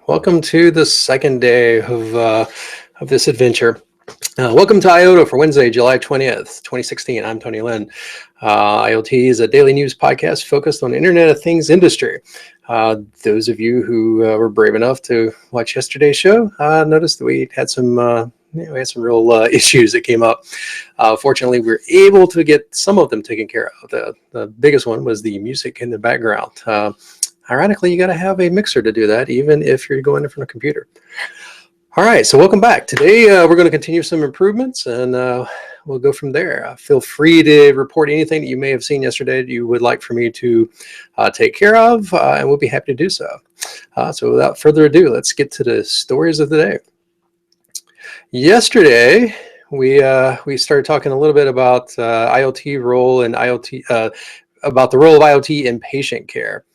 Welcome to the second day of this adventure. Welcome to Iota for Wednesday, July 20th, 2016. I'm Tony Lynn. IoT is a daily news podcast focused on the Internet of Things industry. Those of you who were brave enough to watch yesterday's show noticed that we had some real issues that came up. Fortunately, we were able to get some of them taken care of. The biggest one was the music in the background. Ironically, you got to have a mixer to do that, even if you're going in front of a computer. All right, so welcome back. Today, we're going to continue some improvements, and we'll go from there. Feel free to report anything that you may have seen yesterday that you would like for me to take care of, and we'll be happy to do so. So without further ado, let's get to the stories of the day. Yesterday, we started talking a little bit about IoT role and about the role of IoT in patient care.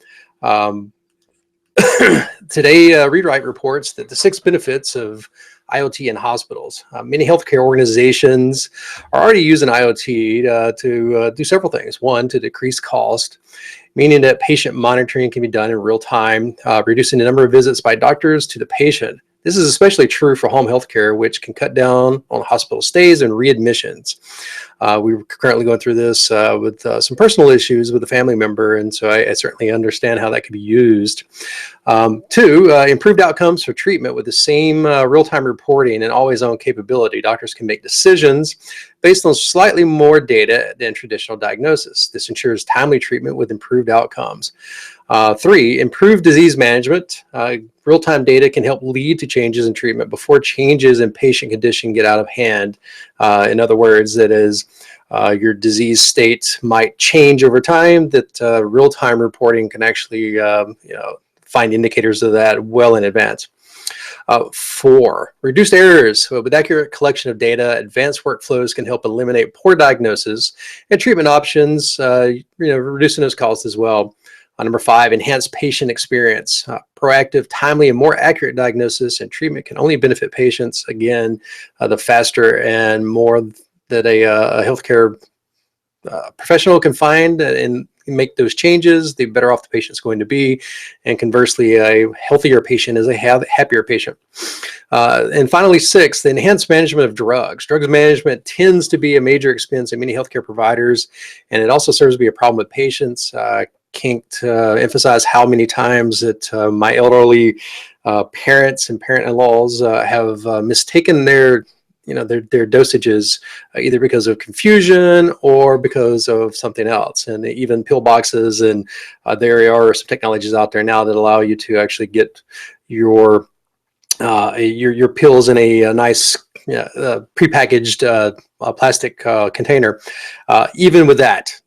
Today, Read-Write reports that the 6 benefits of IoT in hospitals. Many healthcare organizations are already using IoT to do several things. One, to decrease cost, meaning that patient monitoring can be done in real time, reducing the number of visits by doctors to the patient. This is especially true for home healthcare, which can cut down on hospital stays and readmissions. We're currently going through this with some personal issues with a family member, and so I certainly understand how that could be used. 2, improved outcomes for treatment with the same real-time reporting and always-on capability. Doctors can make decisions based on slightly more data than traditional diagnosis. This ensures timely treatment with improved outcomes. 3, improved disease management. Real-time data can help lead to changes in treatment before changes in patient condition get out of hand. In other words, that is, your disease state might change over time, that real-time reporting can actually find indicators of that well in advance. 4, reduced errors. With accurate collection of data, advanced workflows can help eliminate poor diagnosis and treatment options, reducing those costs as well. Number 5, enhanced patient experience. Proactive, timely, and more accurate diagnosis and treatment can only benefit patients. Again, the faster and more that a healthcare professional can find and make those changes, the better off the patient's going to be. And conversely, a healthier patient is a happier patient. And finally, 6, the enhanced management of drugs. Drugs management tends to be a major expense in many healthcare providers, and it also serves to be a problem with patients. Can't emphasize how many times that my elderly parents and parent-in-laws have mistaken their dosages either because of confusion or because of something else. And even pill boxes, and there are some technologies out there now that allow you to actually get your pills in a nice prepackaged plastic container. Even with that,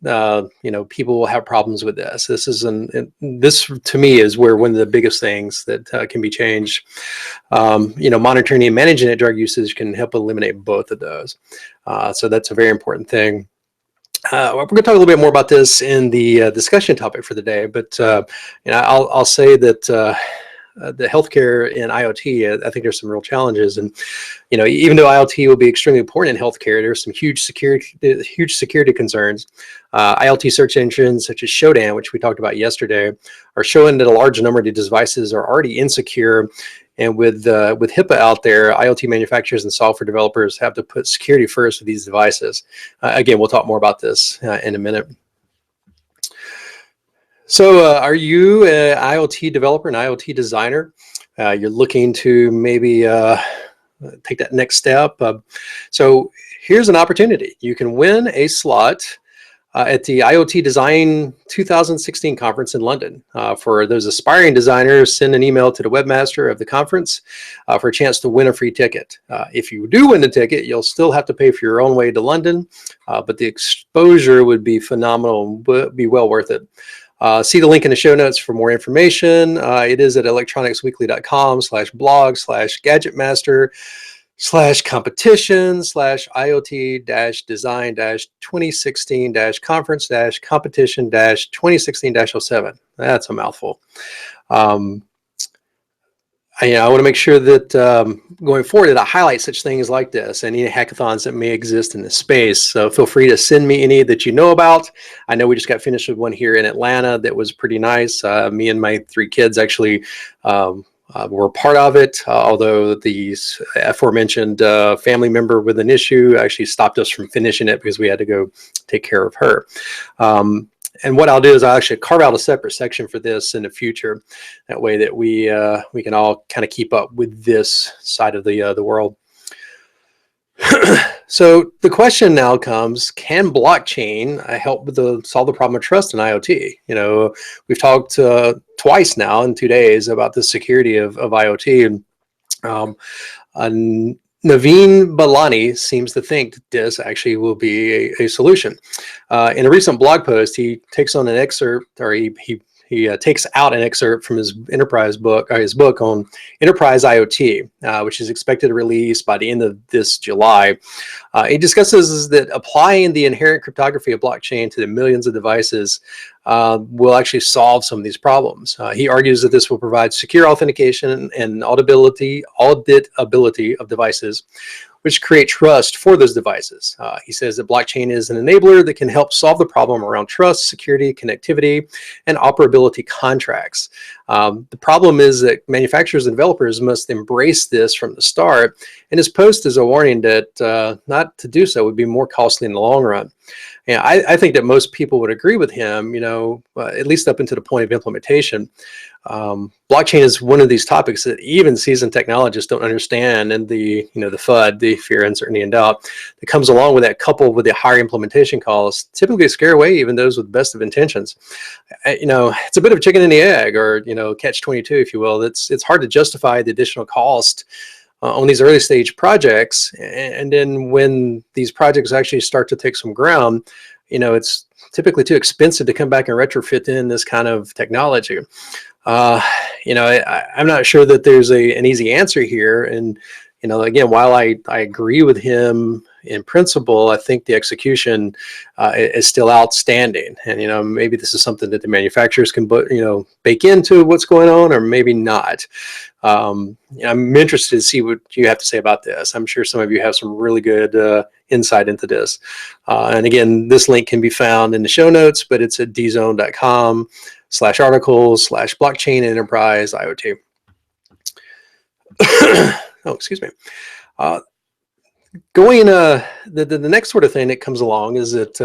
people will have problems with this. This to me is where one of the biggest things that can be changed. Monitoring and managing drug usage can help eliminate both of those. So that's a very important thing. We're going to talk a little bit more about this in the discussion topic for the day, but I'll say that the healthcare in IoT, I think there's some real challenges. And, even though IoT will be extremely important in healthcare, there's some huge security concerns. IoT search engines such as Shodan, which we talked about yesterday, are showing that a large number of the devices are already insecure. And with HIPAA out there, IoT manufacturers and software developers have to put security first with these devices. Again, we'll talk more about this in a minute. So are you an IoT developer, an IoT designer? You're looking to maybe take that next step. So here's an opportunity. You can win a slot at the Iota Design 2016 conference in London. For those aspiring designers, send an email to the webmaster of the conference for a chance to win a free ticket. If you do win the ticket, you'll still have to pay for your own way to London, but the exposure would be phenomenal, would be well worth it. See the link in the show notes for more information. It is at electronicsweekly.com/blogs/gadgetmaster/IoT-design-competition-competition-2016-conference-2016-07. That's a mouthful. I want to make sure that going forward that I highlight such things like this and any hackathons that may exist in this space. So feel free to send me any that you know about. I know we just got finished with one here in Atlanta that was pretty nice. Me and my 3 kids actually We're part of it, although the aforementioned family member with an issue actually stopped us from finishing it because we had to go take care of her. And what I'll do is I'll actually carve out a separate section for this in the future. That way that we can all kind of keep up with this side of the world. So the question now comes: can blockchain help with solve the problem of trust in IoT? We've talked twice now in 2 days about the security of IoT, and Naveen Balani seems to think that this actually will be a solution. In a recent blog post, he takes on an excerpt, or he takes out an excerpt from his his book on enterprise IoT, which is expected to release by the end of this July. He discusses that applying the inherent cryptography of blockchain to the millions of devices will actually solve some of these problems. He argues that this will provide secure authentication and auditability of devices, which create trust for those devices. He says that blockchain is an enabler that can help solve the problem around trust, security, connectivity, and operability contracts. The problem is that manufacturers and developers must embrace this from the start, and his post is a warning that not to do so would be more costly in the long run. And I think that most people would agree with him, at least up until the point of implementation. Blockchain is one of these topics that even seasoned technologists don't understand, and the FUD, the fear, uncertainty, and doubt that comes along with that, coupled with the higher implementation costs, typically scare away even those with the best of intentions. It's a bit of chicken and the egg, or catch-22, if you will. It's hard to justify the additional cost on these early stage projects, and then when these projects actually start to take some ground, it's typically too expensive to come back and retrofit in this kind of technology. I'm not sure that there's an easy answer here. And, again, while I agree with him in principle, I think the execution is still outstanding. And, maybe this is something that the manufacturers can bake into what's going on, or maybe not. I'm interested to see what you have to say about this. I'm sure some of you have some really good insight into this. And again, this link can be found in the show notes, but it's at dzone.com/articles/blockchain enterprise IoT. Oh, excuse me. The next sort of thing that comes along is that,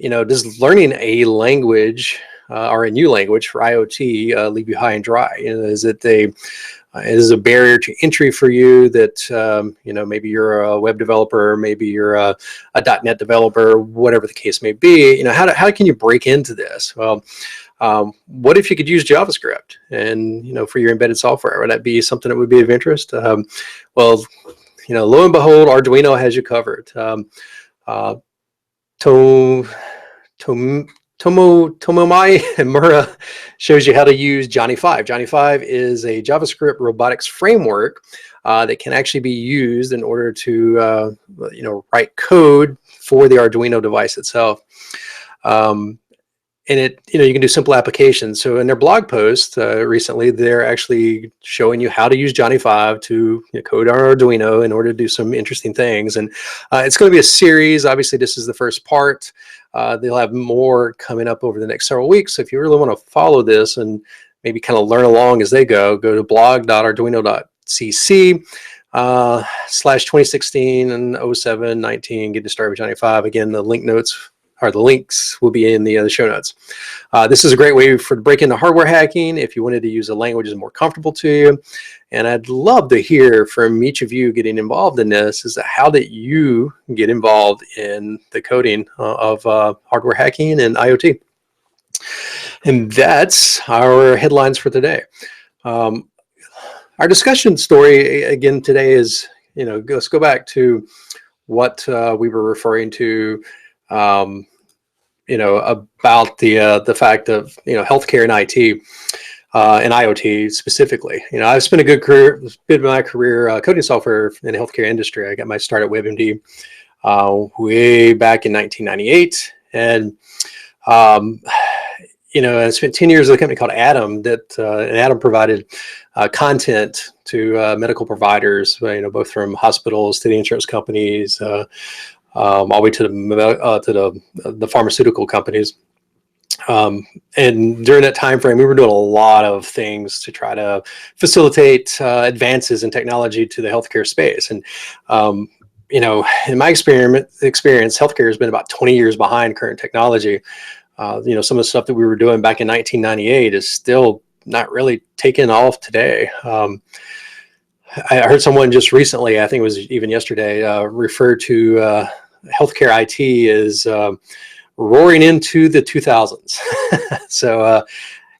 does learning a language or a new language for IoT leave you high and dry? Is it a barrier to entry for you that, maybe you're a web developer, maybe you're a .NET developer, whatever the case may be? How can you break into this? Well, what if you could use JavaScript and, for your embedded software? Would that be something that would be of interest? Well, lo and behold, Arduino has you covered. Tomomai Mura shows you how to use Johnny 5. Johnny 5 is a JavaScript robotics framework that can actually be used in order to write code for the Arduino device itself. And you can do simple applications. So in their blog post recently, they're actually showing you how to use Johnny 5 to code on Arduino in order to do some interesting things. And it's going to be a series. Obviously, this is the first part. They'll have more coming up over the next several weeks. So if you really want to follow this and maybe kind of learn along as they go to blog.arduino.cc /2016 and 0719, get to start with Johnny 5. Again, the links will be in the show notes. This is a great way to break into hardware hacking if you wanted to use a language that's more comfortable to you. And I'd love to hear from each of you getting involved in this. Is that how did you get involved in the coding of hardware hacking and IoT? And that's our headlines for today. Our discussion story again today is, let's go back to what we were referring to, about the fact of, healthcare and IT and IoT specifically. I've spent a good bit of my career coding software in the healthcare industry. I got my start at WebMD way back in 1998. And, I spent 10 years at a company called Atom and Atom provided content to medical providers, both from hospitals to the insurance companies, all the way to the pharmaceutical companies. And during that time frame, we were doing a lot of things to try to facilitate advances in technology to the healthcare space. And in my experience, healthcare has been about 20 years behind current technology. Some of the stuff that we were doing back in 1998 is still not really taken off today. I heard someone just recently, I think it was even yesterday, refer to healthcare IT as roaring into the 2000s. So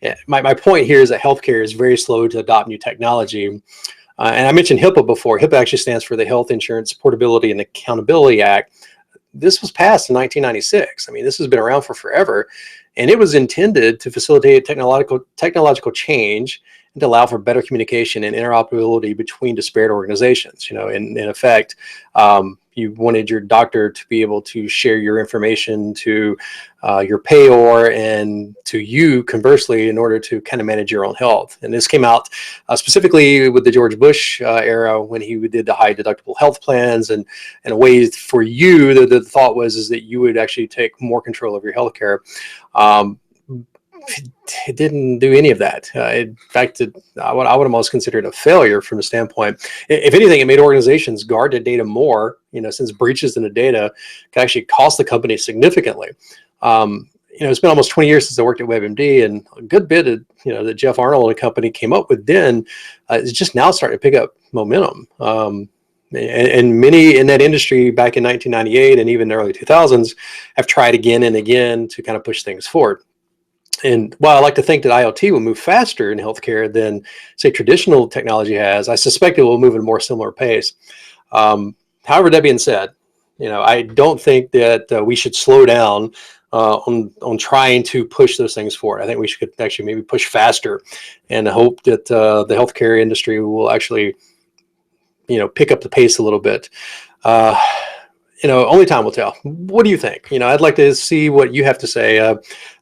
yeah, my point here is that healthcare is very slow to adopt new technology. And I mentioned HIPAA before. HIPAA actually stands for the Health Insurance Portability and Accountability Act. This was passed in 1996. I mean, this has been around for forever, and it was intended to facilitate technological change and to allow for better communication and interoperability between disparate organizations. In effect, you wanted your doctor to be able to share your information to your payor and to you conversely in order to kind of manage your own health. And this came out specifically with the George Bush era when he did the high deductible health plans, and in a way for you, the thought was that you would actually take more control of your healthcare. It didn't do any of that. In fact, I would almost consider it a failure from the standpoint. If anything, it made organizations guard the data more, since breaches in the data can actually cost the company significantly. It's been almost 20 years since I worked at WebMD, and a good bit of, that Jeff Arnold and the company came up with then is just now starting to pick up momentum. And many in that industry back in 1998 and even the early 2000s have tried again and again to kind of push things forward. And while I like to think that IoT will move faster in healthcare than, say, traditional technology has, I suspect it will move at a more similar pace. However, that being said, I don't think that we should slow down on trying to push those things forward. I think we should actually maybe push faster and hope that the healthcare industry will actually, pick up the pace a little bit. Only time will tell. What do you think? I'd like to see what you have to say.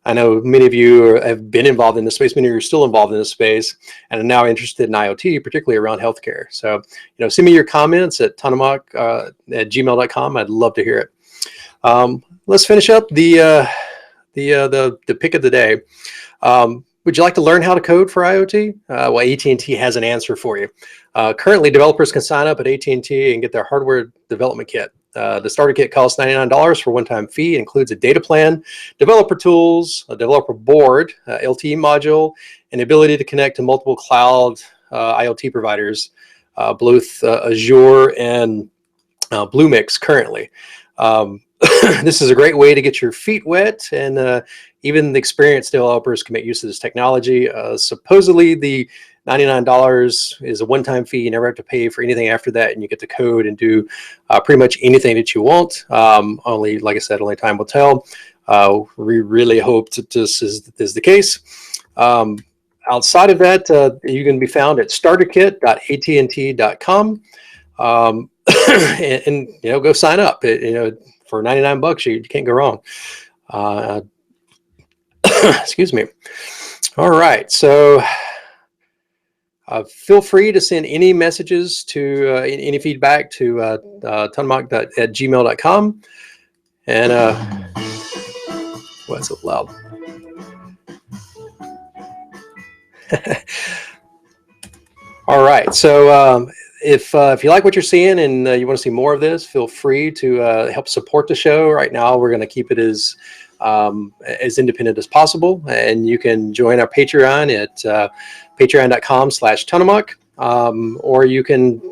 I know many of you have been involved in this space. Many of you are still involved in this space and are now interested in IoT, particularly around healthcare. So, send me your comments at tonamak@gmail.com. I'd love to hear it. Let's finish up the pick of the day. Would you like to learn how to code for IoT? Well, AT&T has an answer for you. Currently, developers can sign up at AT&T and get their hardware development kit. The starter kit costs $99 for a one-time fee. It includes a data plan, developer tools, a developer board, LTE module, and the ability to connect to multiple cloud IoT providers, both Azure and Bluemix currently. This is a great way to get your feet wet, and even the experienced developers can make use of this technology. Supposedly, the $99 is a one-time fee. You never have to pay for anything after that, and you get to code and do pretty much anything that you want. Only, like I said, only time will tell. We really hope that this is the case. Outside of that, you can be found at starterkit.att.com. And go sign up. For $99, you can't go wrong. Excuse me. All right, so feel free to send any messages to any feedback to tonamak@gmail.com. And what's so loud? All right, so if you like what you're seeing and you want to see more of this, feel free to help support the show. Right now, we're going to keep it as independent as possible, and you can join our Patreon at patreon.com/tonamak, or you can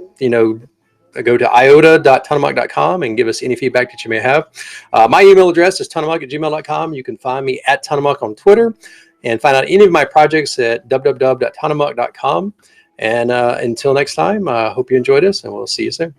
go to iota.tonamak.com and give us any feedback that you may have. My email address is tonamak@gmail.com. You can find me at Tonamak on Twitter, and find out any of my projects at www.tonamak.com. And until next time, I hope you enjoyed this, and we'll see you soon.